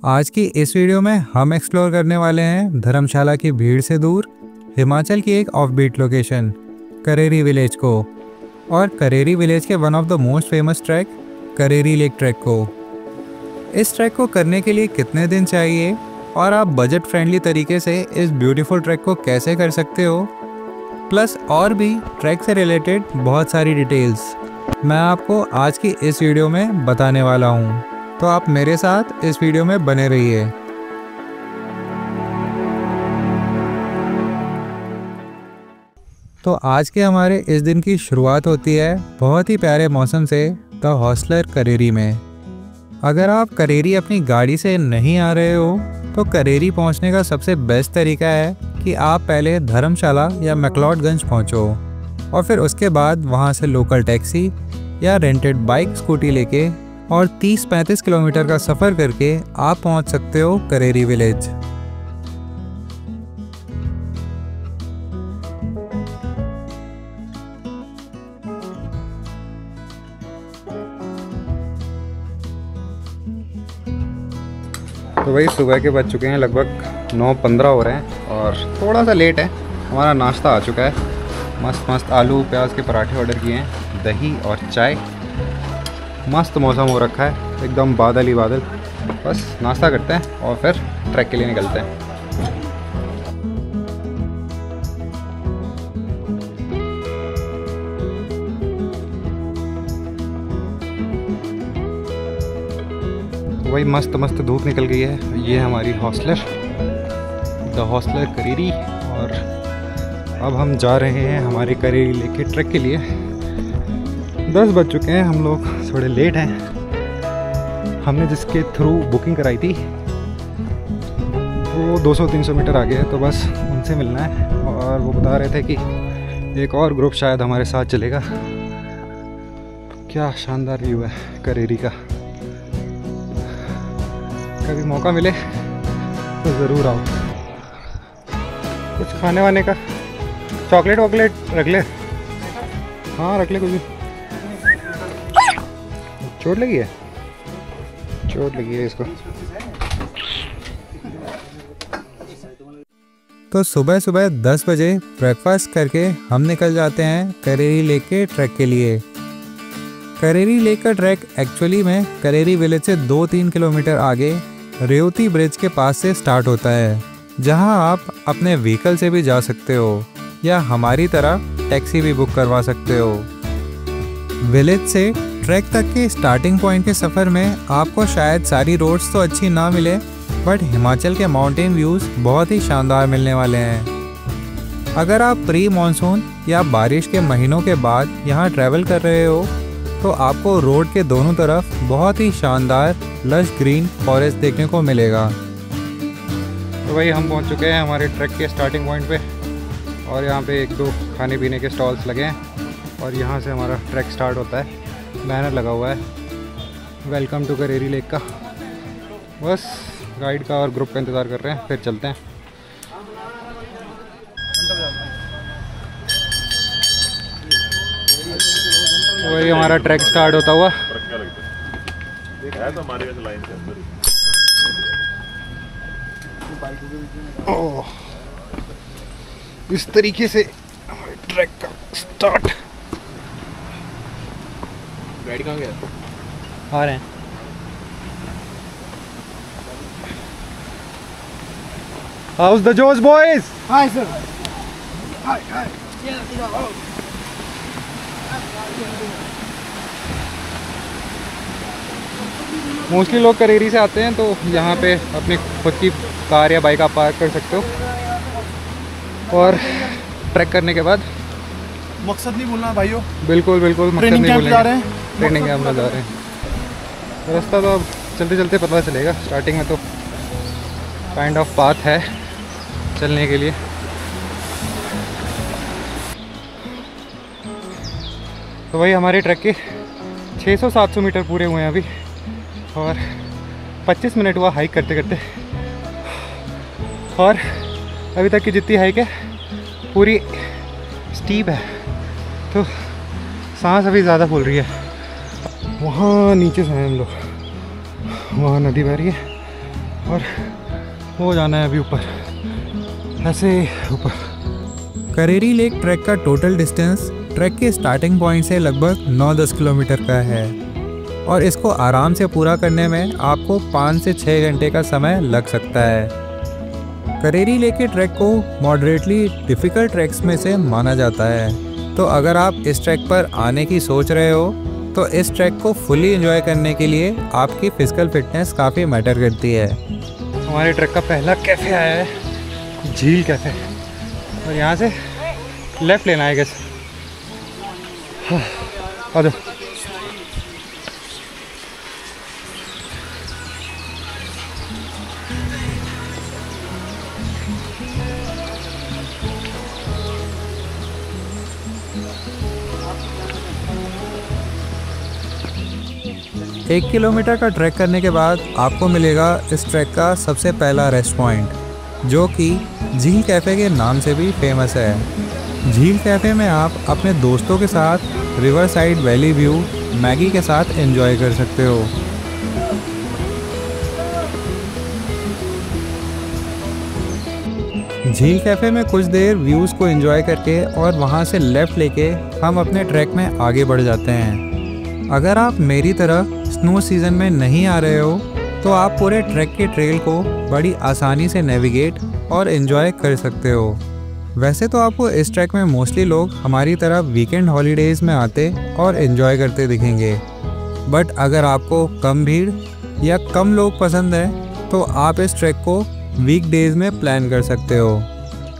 आज की इस वीडियो में हम एक्सप्लोर करने वाले हैं धर्मशाला की भीड़ से दूर हिमाचल की एक ऑफबीट लोकेशन करेरी विलेज को, और करेरी विलेज के one of the most famous track Kareri lake track को। इस ट्रैक को करने के लिए कितने दिन चाहिए और आप बजट फ्रेंडली तरीके से इस ब्यूटीफुल ट्रैक को कैसे कर सकते हो, प्लस और भी ट्रैक से रिलेटेड बहुत सारी डिटेल्स मैं आपको आज की इस वीडियो में बताने वाला हूँ। तो आप मेरे साथ इस वीडियो में बने रहिए। तो आज के हमारे इस दिन की शुरुआत होती है बहुत ही प्यारे मौसम से द हॉस्टलर करेरी में। अगर आप करेरी अपनी गाड़ी से नहीं आ रहे हो तो करेरी पहुंचने का सबसे बेस्ट तरीका है कि आप पहले धर्मशाला या मैक्लोडगंज पहुंचो और फिर उसके बाद वहां से लोकल टैक्सी या रेंटेड बाइक स्कूटी लेके और 30-35 किलोमीटर का सफ़र करके आप पहुंच सकते हो करेरी विलेज। तो भाई सुबह के बज चुके हैं लगभग 9:15 हो रहे हैं और थोड़ा सा लेट है। हमारा नाश्ता आ चुका है, मस्त मस्त आलू प्याज के पराठे ऑर्डर किए हैं, दही और चाय। मस्त मौसम हो रखा है, एकदम बादल ही बादल। बस नाश्ता करते हैं और फिर ट्रैक के लिए निकलते हैं। वही मस्त मस्त धूप निकल गई है। ये है हमारी हॉस्टलर, द हॉस्टलर करेरी, और अब हम जा रहे हैं हमारे करेरी लेक के ट्रैक के लिए। 10 बज चुके हैं, हम लोग थोड़े लेट हैं। हमने जिसके थ्रू बुकिंग कराई थी वो 200-300 मीटर आगे है, तो बस उनसे मिलना है। और वो बता रहे थे कि एक और ग्रुप शायद हमारे साथ चलेगा। क्या शानदार व्यू है करेरी का, कभी मौका मिले तो ज़रूर आओ। कुछ खाने वाने का, चॉकलेट वॉकलेट रख ले। हाँ रख ले कुछ भी। चोट लगी है, चोट लगी है इसको। तो सुबह सुबह 10 बजे ब्रेकफास्ट करके हम निकल जाते हैं करेरी लेक के ट्रैक के लिए। करेरी लेक का ट्रैक एक्चुअली में करेरी विलेज से 2-3 किलोमीटर आगे रेवती ब्रिज के पास से स्टार्ट होता है, जहां आप अपने व्हीकल से भी जा सकते हो या हमारी तरह टैक्सी भी बुक करवा सकते हो। विलेज से ट्रैक तक के स्टार्टिंग पॉइंट के सफ़र में आपको शायद सारी रोड्स तो अच्छी ना मिले, बट हिमाचल के माउंटेन व्यूज़ बहुत ही शानदार मिलने वाले हैं। अगर आप प्री मानसून या बारिश के महीनों के बाद यहाँ ट्रैवल कर रहे हो तो आपको रोड के दोनों तरफ बहुत ही शानदार लश ग्रीन फॉरेस्ट देखने को मिलेगा। तो भाई हम पहुँच चुके हैं हमारे ट्रैक के स्टार्टिंग पॉइंट पे, और यहाँ पे 1-2 खाने पीने के स्टॉल्स लगे हैं और यहाँ से हमारा ट्रैक स्टार्ट होता है। बैनर लगा हुआ है वेलकम टू करेरी लेक का। बस गाइड का और ग्रुप का इंतज़ार कर रहे हैं, फिर चलते हैं। वही हमारा ट्रैक स्टार्ट होता हुआ। ओह, इस तरीके से हमारे ट्रैक का स्टार्ट। गाड़ी कहाँ गया? आ रहे हैं। How's the Josh boys? Hi sir. Hi. Mostly लोग करेरी से आते हैं, तो यहाँ पे अपनी खुद की कार या बाइक आप पार्क कर सकते हो और ट्रैक करने के बाद मकसद नहीं भूलना भाइयों। बिल्कुल मकसद नहीं भूलेंगे। जा रहे हैं, ट्रेनिंग कैंप में जा रहे हैं। रास्ता तो अब चलते चलते पता चलेगा। स्टार्टिंग में तो काइंड ऑफ पाथ है चलने के लिए। तो वही हमारे ट्रैक के 600-700 मीटर पूरे हुए हैं अभी, और 25 मिनट हुआ हाइक करते करते। और अभी तक की जितनी हाइक है पूरी स्टीप है, तो सांस अभी ज़्यादा फूल रही है। वहाँ नीचे से हैं हम लोग, वहाँ नदी बह रही है और वो जाना है अभी ऊपर, ऐसे ऊपर। करेरी लेक ट्रैक का टोटल डिस्टेंस ट्रैक के स्टार्टिंग पॉइंट से लगभग 9-10 किलोमीटर का है और इसको आराम से पूरा करने में आपको 5 से 6 घंटे का समय लग सकता है। करेरी लेक के ट्रैक को मॉडरेटली डिफ़िकल्ट ट्रैक्स में से माना जाता है, तो अगर आप इस ट्रैक पर आने की सोच रहे हो तो इस ट्रैक को फुली एंजॉय करने के लिए आपकी फिजिकल फिटनेस काफ़ी मैटर करती है। हमारे ट्रैक का पहला कैफ़े आया है, झील कैफ़े, और यहाँ से लेफ़्ट लेना है कैसे। आ जाओ। एक किलोमीटर का ट्रैक करने के बाद आपको मिलेगा इस ट्रैक का सबसे पहला रेस्ट पॉइंट, जो कि झील कैफ़े के नाम से भी फेमस है। झील कैफ़े में आप अपने दोस्तों के साथ river side valley view Maggi के साथ एंजॉय कर सकते हो। झील कैफ़े में कुछ देर व्यूज़ को एंजॉय करके और वहाँ से लेफ़्ट लेके हम अपने ट्रैक में आगे बढ़ जाते हैं। अगर आप मेरी तरह स्नो सीज़न में नहीं आ रहे हो तो आप पूरे ट्रैक के ट्रेल को बड़ी आसानी से नेविगेट और एंजॉय कर सकते हो। वैसे तो आपको इस ट्रैक में मोस्टली लोग हमारी तरह वीकेंड हॉलीडेज़ में आते और एंजॉय करते दिखेंगे, बट अगर आपको कम भीड़ या कम लोग पसंद है तो आप इस ट्रैक को वीकडेज़ में प्लान कर सकते हो।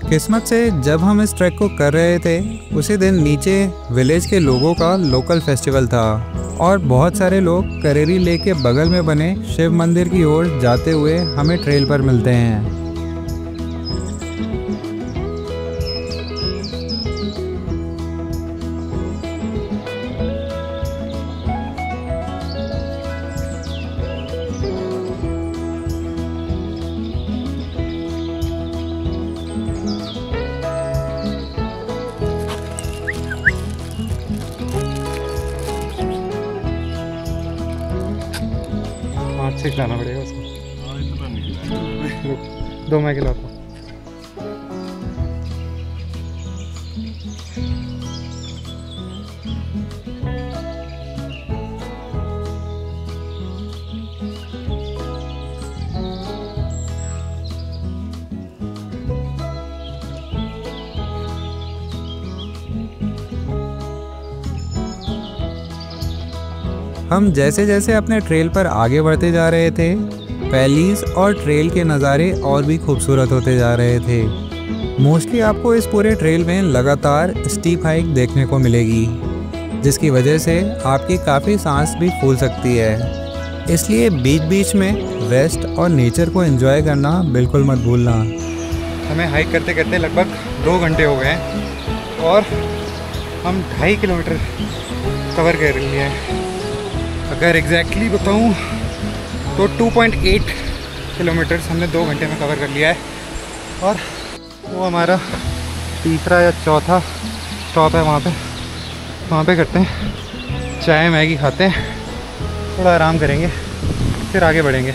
किस्मत से जब हम इस ट्रैक को कर रहे थे उसी दिन नीचे विलेज के लोगों का लोकल फेस्टिवल था और बहुत सारे लोग करेरी लेक के बगल में बने शिव मंदिर की ओर जाते हुए हमें ट्रेल पर मिलते हैं। से खिलाना पड़ेगा उसको। दो मैं खिलाता हूँ। हम जैसे जैसे अपने ट्रेल पर आगे बढ़ते जा रहे थे, वैलीज और ट्रेल के नज़ारे और भी खूबसूरत होते जा रहे थे। मोस्टली आपको इस पूरे ट्रेल में लगातार स्टीप हाइक देखने को मिलेगी, जिसकी वजह से आपकी काफ़ी सांस भी फूल सकती है। इसलिए बीच बीच में रेस्ट और नेचर को एंजॉय करना बिल्कुल मत भूलना। हमें हाइक करते करते लगभग 2 घंटे हो गए हैं और हम 2.5 किलोमीटर कवर कर लिए हैं। अगर एग्जैक्टली बताऊं तो 2.8 किलोमीटर्स हमने 2 घंटे में कवर कर लिया है। और वो हमारा तीसरा या चौथा स्टॉप है, वहाँ पे करते हैं चाय मैगी खाते हैं, थोड़ा आराम करेंगे, फिर आगे बढ़ेंगे।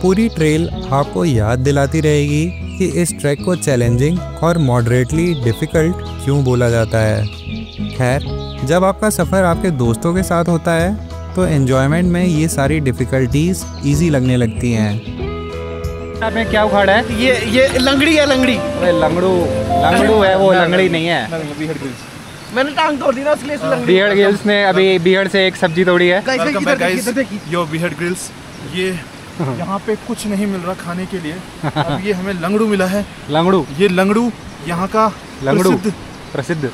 पूरी ट्रेल आपको याद दिलाती रहेगी कि इस ट्रैक को चैलेंजिंग और मॉडरेटली डिफ़िकल्ट क्यों बोला जाता है। खैर, जब आपका सफ़र आपके दोस्तों के साथ होता है तो एन्जॉयमेंट में ये सारी डिफ़िकल्टीज़ ईजी लगने लगती हैं। आपने क्या उखाड़ा है? ये लंगड़ी है, लंगड़ी। अरे लंगड़ू है वो, लंगड़ी नहीं है। मैंने टांग तोड़ दी ना, इसलिए लंगड़ी। बिहड़ ग्रिल्स ने अभी बिहड़ से एक सब्जी तोड़ी है। यो बिहड़ ग्रिल्स, ये यहाँ पे कुछ नहीं मिल रहा खाने के लिए, अब ये हमें लंगड़ू मिला है। लंगड़ू, ये लंगड़ू यहाँ का लंगड़ू प्रसिद्ध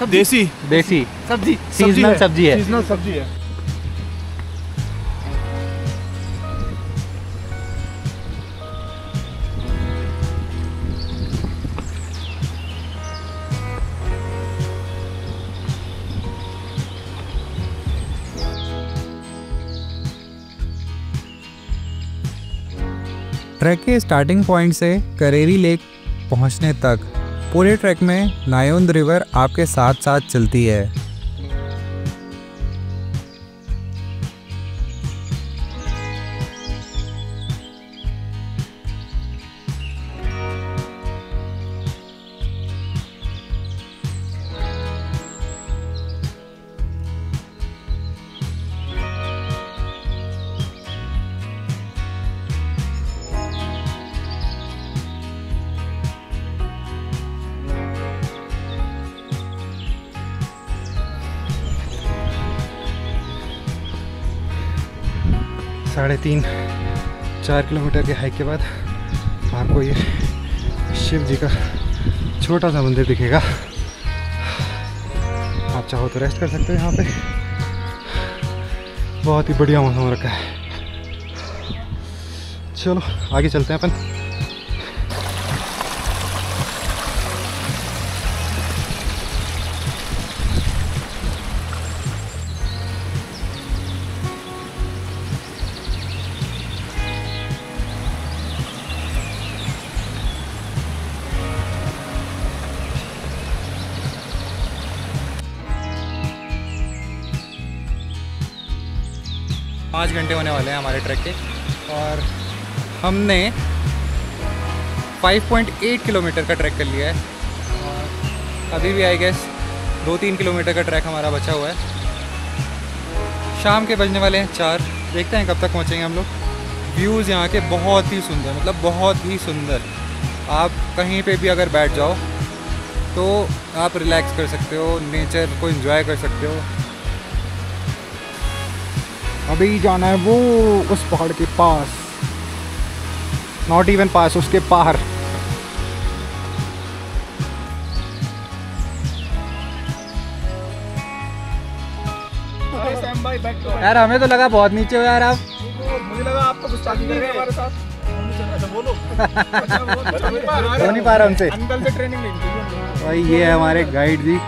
देसी सब्जी, सीजनल सब्जी है। सीजनल सब्जी है। ट्रैक के स्टार्टिंग पॉइंट से करेरी लेक पहुंचने तक पूरे ट्रैक में नायोंद रिवर आपके साथ साथ चलती है। 3.5-4 किलोमीटर के हाइक के बाद आपको ये शिव जी का छोटा सा मंदिर दिखेगा। आप चाहो तो रेस्ट कर सकते हो यहाँ पे। बहुत ही बढ़िया मौसम रखा है। चलो आगे चलते हैं अपन। पाँच घंटे होने वाले हैं हमारे ट्रैक के और हमने 5.8 किलोमीटर का ट्रैक कर लिया है और अभी भी आई गेस 2-3 किलोमीटर का ट्रैक हमारा बचा हुआ है। शाम के बजने वाले हैं 4। देखते हैं कब तक पहुंचेंगे हम लोग। व्यूज़ यहाँ के बहुत ही सुंदर, मतलब बहुत ही सुंदर। आप कहीं पे भी अगर बैठ जाओ तो आप रिलैक्स कर सकते हो, नेचर को एंजॉय कर सकते हो। अभी जाना है वो उस पहाड़ के पास, नॉट इवन पास, उसके पार। यार हमें तो लगा बहुत नीचे हो यार आप। मुझे लगा आप तो कुछ कर रहे हैं हमारे साथ। बोलो हो नहीं पा रहा उनसे। अंकल से ट्रेनिंग लेंगे भाई ये है हमारे गाइड जी।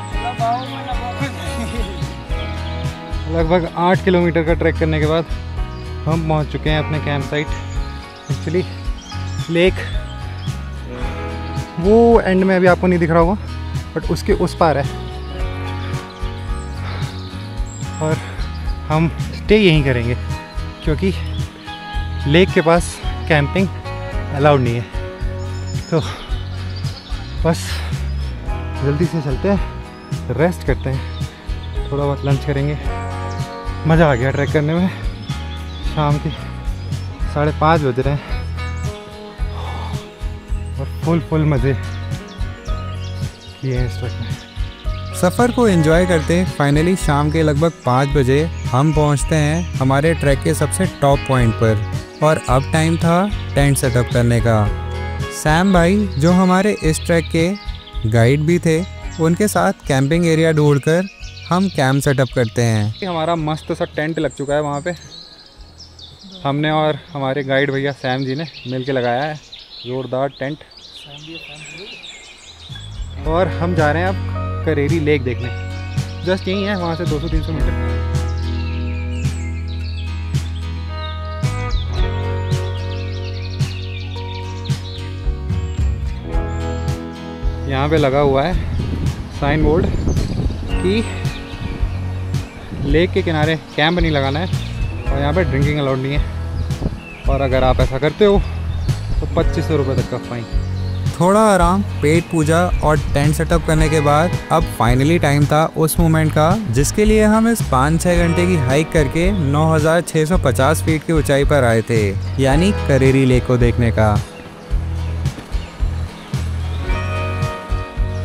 लगभग 8 किलोमीटर का ट्रैक करने के बाद हम पहुंच चुके हैं अपने कैंप साइट। एक्चुअली लेक वो एंड में अभी आपको नहीं दिख रहा होगा, बट उसके उस पार है और हम स्टे यहीं करेंगे क्योंकि लेक के पास कैंपिंग अलाउड नहीं है। तो बस जल्दी से चलते हैं, रेस्ट करते हैं, थोड़ा बहुत लंच करेंगे। मज़ा आ गया ट्रैक करने में। शाम के 5:30 बज रहे हैं और फुल मज़े किए हैं इस ट्रैक में। सफ़र को एंजॉय करते फाइनली शाम के लगभग 5 बजे हम पहुंचते हैं हमारे ट्रैक के सबसे टॉप पॉइंट पर। और अब टाइम था टेंट सेटअप करने का। सैम भाई जो हमारे इस ट्रैक के गाइड भी थे, उनके साथ कैंपिंग एरिया ढूंढकर हम कैंप सेटअप करते हैं। हमारा मस्त सा टेंट लग चुका है वहाँ पे। हमने और हमारे गाइड भैया सैम जी ने मिल के लगाया है जोरदार टेंट। और हम जा रहे हैं अब करेरी लेक देखने। जस्ट यहीं है, वहाँ से 200-300 मीटर। यहाँ पे लगा हुआ है साइन बोर्ड कि लेक के किनारे कैंप नहीं लगाना है और यहाँ पे ड्रिंकिंग अलाउड नहीं है। और अगर आप ऐसा करते हो तो 2500 रुपये तक का फाइन। थोड़ा आराम, पेट पूजा और टेंट सेटअप करने के बाद अब फाइनली टाइम था उस मोमेंट का जिसके लिए हम इस 5-6 घंटे की हाइक करके 9650 फीट की ऊंचाई पर आए थे, यानी करेरी लेक को देखने का।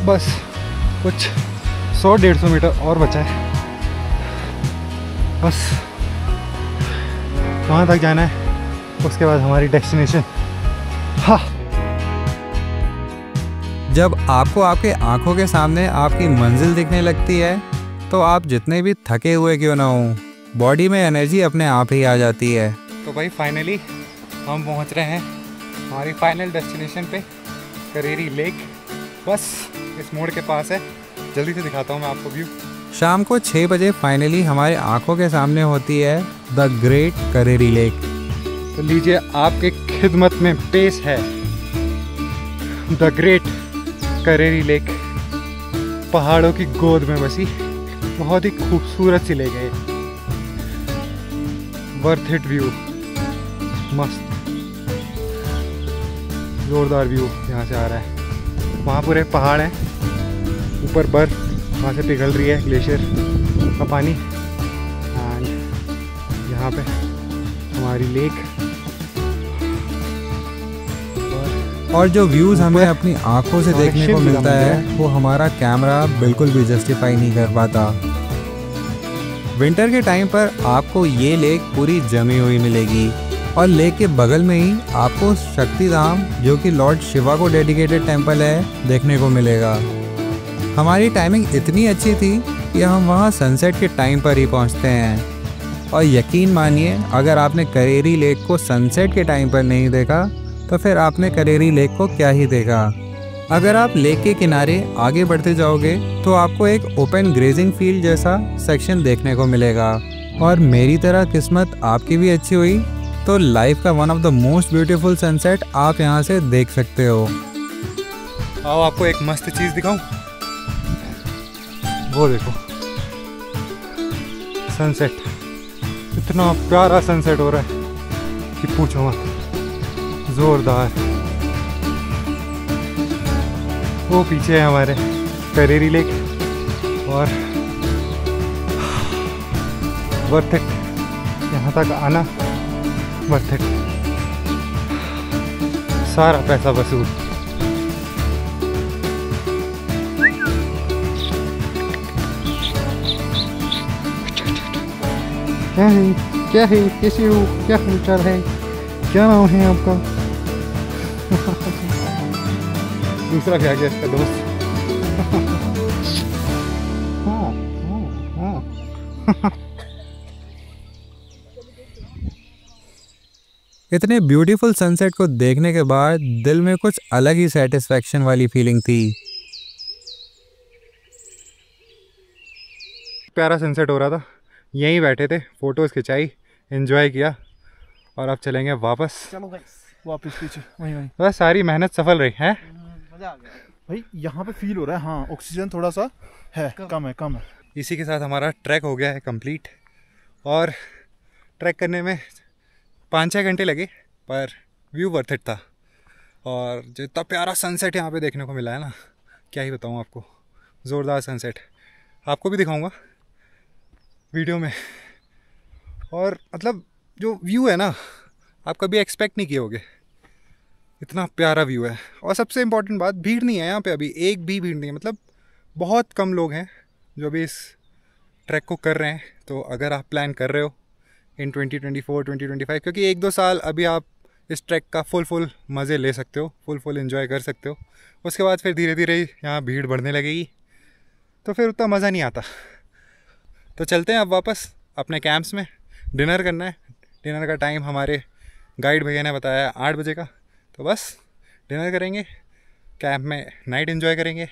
बस कुछ 100-150 मीटर और बचा है, बस वहाँ तक जाना है। उसके बाद हमारी डेस्टिनेशन। हाँ, जब आपको आपके आंखों के सामने आपकी मंजिल दिखने लगती है तो आप जितने भी थके हुए क्यों ना हो, बॉडी में एनर्जी अपने आप ही आ जाती है। तो भाई फाइनली हम पहुँच रहे हैं हमारी फाइनल डेस्टिनेशन पे, करेरी लेक। बस इस मोड़ के पास है, जल्दी से दिखाता हूँ मैं आपको व्यू। शाम को 6 बजे फाइनली हमारे आंखों के सामने होती है द ग्रेट करेरी लेक। तो लीजिए आपके खिदमत में पेश है द ग्रेट करेरी लेक। पहाड़ों की गोद में बसी बहुत ही खूबसूरत सी लेक है। वर्थ इट व्यू, मस्त जोरदार व्यू यहाँ से आ रहा है। वहाँ पूरे पहाड़ हैं, ऊपर बर्फ वहाँ से पिघल रही है, ग्लेशियर का पानी। एंड यहाँ पे हमारी लेक और जो व्यूज़ हमें अपनी आंखों से देखने को मिलता है वो हमारा कैमरा बिल्कुल भी जस्टिफाई नहीं कर पाता। विंटर के टाइम पर आपको ये लेक पूरी जमी हुई मिलेगी और लेक के बगल में ही आपको शक्तिधाम, जो कि लॉर्ड शिवा को डेडिकेटेड टेम्पल है, देखने को मिलेगा। हमारी टाइमिंग इतनी अच्छी थी कि हम वहाँ सनसेट के टाइम पर ही पहुँचते हैं। और यकीन मानिए, अगर आपने करेरी लेक को सनसेट के टाइम पर नहीं देखा तो फिर आपने करेरी लेक को क्या ही देखा। अगर आप लेक के किनारे आगे बढ़ते जाओगे तो आपको एक ओपन ग्रेजिंग फील्ड जैसा सेक्शन देखने को मिलेगा। और मेरी तरह किस्मत आपकी भी अच्छी हुई तो लाइफ का one of the most beautiful sunset आप यहाँ से देख सकते हो। आओ आपको एक मस्त चीज़ दिखाऊं। वो देखो सनसेट, इतना प्यारा सनसेट हो रहा है कि पूछो मत, जोरदार। वो पीछे है हमारे करेरी लेक और वर्थ इट, यहाँ तक आना वर्थ इट, सारा पैसा वसूल। क्या है कैसे हो, क्या हालचाल है, क्या नाम है आपका? दूसरा भी आ गया इसका दोस्त। इतने ब्यूटीफुल सनसेट को देखने के बाद दिल में कुछ अलग ही सेटिस्फैक्शन वाली फीलिंग थी। प्यारा सनसेट हो रहा था, यहीं बैठे थे, फोटोज़ खिंचाई, एंजॉय किया और अब चलेंगे वापस। चलो वापस पीछे वहीं बस सारी मेहनत सफल रही है। मजा आ गया भाई, यहाँ पे फील हो रहा है। हाँ, ऑक्सीजन थोड़ा सा है, कम है। इसी के साथ हमारा ट्रैक हो गया है कंप्लीट और ट्रैक करने में 5-6 घंटे लगे, पर व्यू वर्थ इट था। और जो इतना प्यारा सनसेट यहाँ पे देखने को मिला है ना, क्या ही बताऊँ आपको, ज़ोरदार सनसेट। आपको भी दिखाऊंगा वीडियो में। और मतलब जो व्यू है ना, आप कभी एक्सपेक्ट नहीं किए होगे, इतना प्यारा व्यू है। और सबसे इम्पॉर्टेंट बात, भीड़ नहीं है यहाँ पे, अभी एक भी भीड़ नहीं है। मतलब बहुत कम लोग हैं जो अभी इस ट्रैक को कर रहे हैं। तो अगर आप प्लान कर रहे हो इन 2024, 2025, क्योंकि 1-2 साल अभी आप इस ट्रैक का फुल मज़े ले सकते हो, फुल एंजॉय कर सकते हो। उसके बाद फिर धीरे धीरे यहाँ भीड़ बढ़ने लगेगी तो फिर उतना मज़ा नहीं आता। तो चलते हैं अब वापस अपने कैंप्स में। डिनर करना है। डिनर का टाइम हमारे गाइड भैया ने बताया है 8 बजे का। तो बस डिनर करेंगे, कैंप में नाइट एंजॉय करेंगे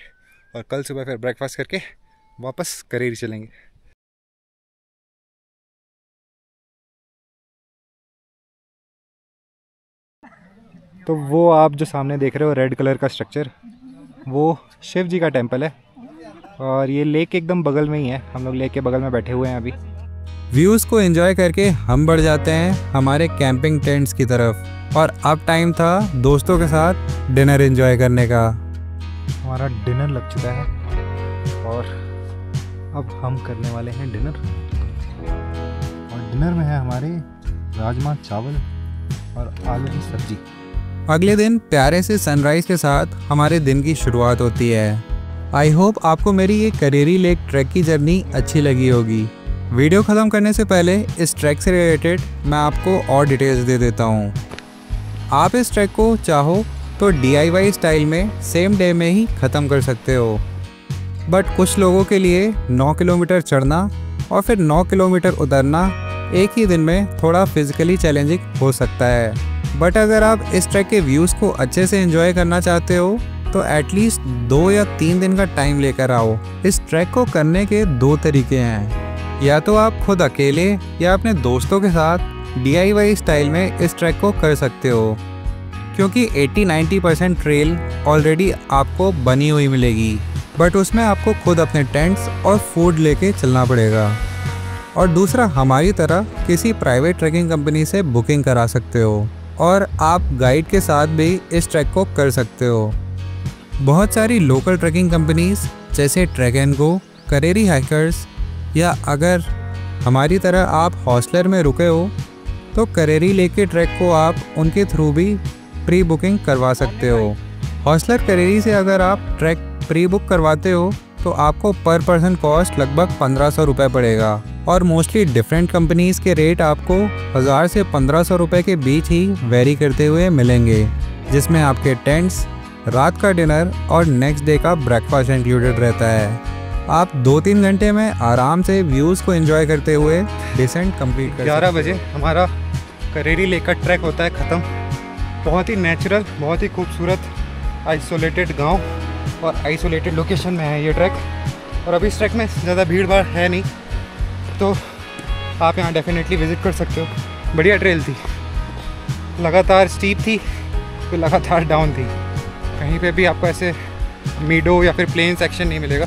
और कल सुबह फिर ब्रेकफास्ट करके वापस करेरी चलेंगे। तो वो आप जो सामने देख रहे हो रेड कलर का स्ट्रक्चर, वो शिव जी का टेम्पल है और ये लेक एकदम बगल में ही है। हम लोग लेक के बगल में बैठे हुए हैं अभी। व्यूज़ को एंजॉय करके हम बढ़ जाते हैं हमारे कैंपिंग टेंट्स की तरफ। और अब टाइम था दोस्तों के साथ डिनर एंजॉय करने का। हमारा डिनर लग चुका है और अब हम करने वाले हैं डिनर। और डिनर में है हमारे राजमा चावल और आलू की सब्जी। अगले दिन प्यारे से सनराइज के साथ हमारे दिन की शुरुआत होती है। आई होप आपको मेरी ये करेरी लेक ट्रैक की जर्नी अच्छी लगी होगी। वीडियो ख़त्म करने से पहले इस ट्रैक से रिलेटेड मैं आपको और डिटेल्स दे देता हूँ। आप इस ट्रैक को चाहो तो DIY स्टाइल में सेम डे में ही ख़त्म कर सकते हो, बट कुछ लोगों के लिए 9 किलोमीटर चढ़ना और फिर 9 किलोमीटर उतरना एक ही दिन में थोड़ा फिजिकली चैलेंजिंग हो सकता है। बट अगर आप इस ट्रैक के व्यूज़ को अच्छे से एंजॉय करना चाहते हो तो एटलीस्ट 2 या 3 दिन का टाइम लेकर आओ। इस ट्रैक को करने के 2 तरीके हैं, या तो आप खुद अकेले या अपने दोस्तों के साथ DIY स्टाइल में इस ट्रैक को कर सकते हो, क्योंकि 80-90% ट्रेल ऑलरेडी आपको बनी हुई मिलेगी, बट उसमें आपको खुद अपने टेंट्स और फूड लेके चलना पड़ेगा। और दूसरा, हमारी तरह किसी प्राइवेट ट्रैकिंग कंपनी से बुकिंग करा सकते हो और आप गाइड के साथ भी इस ट्रैक को कर सकते हो। बहुत सारी लोकल ट्रैकिंग कंपनीज जैसे track and go, Kareri hikers, या अगर हमारी तरह आप हॉस्टलर में रुके हो तो करेरी लेक के ट्रैक को आप उनके थ्रू भी प्री बुकिंग करवा सकते हो। हॉस्टलर करेरी से अगर आप ट्रैक प्री बुक करवाते हो तो आपको पर पर्सन कॉस्ट लगभग 1500 रुपये पड़ेगा और मोस्टली डिफरेंट कंपनीज़ के रेट आपको 1000 से 1500 रुपये के बीच ही वेरी करते हुए मिलेंगे, जिसमें आपके टेंट्स, रात का डिनर और नेक्स्ट डे का ब्रेकफास्ट इंक्लूडेड रहता है। आप 2-3 घंटे में आराम से व्यूज़ को एंजॉय करते हुए डिसेंट कंप्लीट कर 11 बजे हमारा करेरी लेक का ट्रैक होता है ख़त्म। बहुत ही नेचुरल, बहुत ही खूबसूरत आइसोलेटेड गांव और आइसोलेटेड लोकेशन में है ये ट्रैक। और अभी इस ट्रैक में ज़्यादा भीड़ भाड़ है नहीं, तो आप यहाँ डेफिनेटली विज़िट कर सकते हो। बढ़िया ट्रेल थी, लगातार स्टीप थी, फिर लगातार डाउन थी। कहीं पे भी आपको ऐसे मीडो या फिर प्लेन सेक्शन नहीं मिलेगा,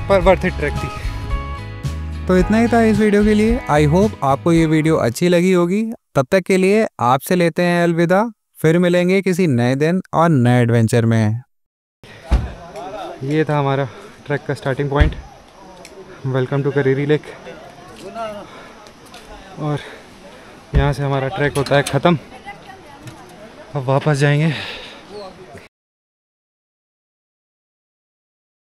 पर वर्थ इट ट्रैक थी। तो इतना ही था इस वीडियो के लिए। आई होप आपको ये वीडियो अच्छी लगी होगी। तब तक के लिए आपसे लेते हैं अलविदा, फिर मिलेंगे किसी नए दिन और नए एडवेंचर में। ये था हमारा ट्रैक का starting point. Welcome to Kareri lake. और यहाँ से हमारा ट्रैक होता है ख़त्म। अब वापस जाएंगे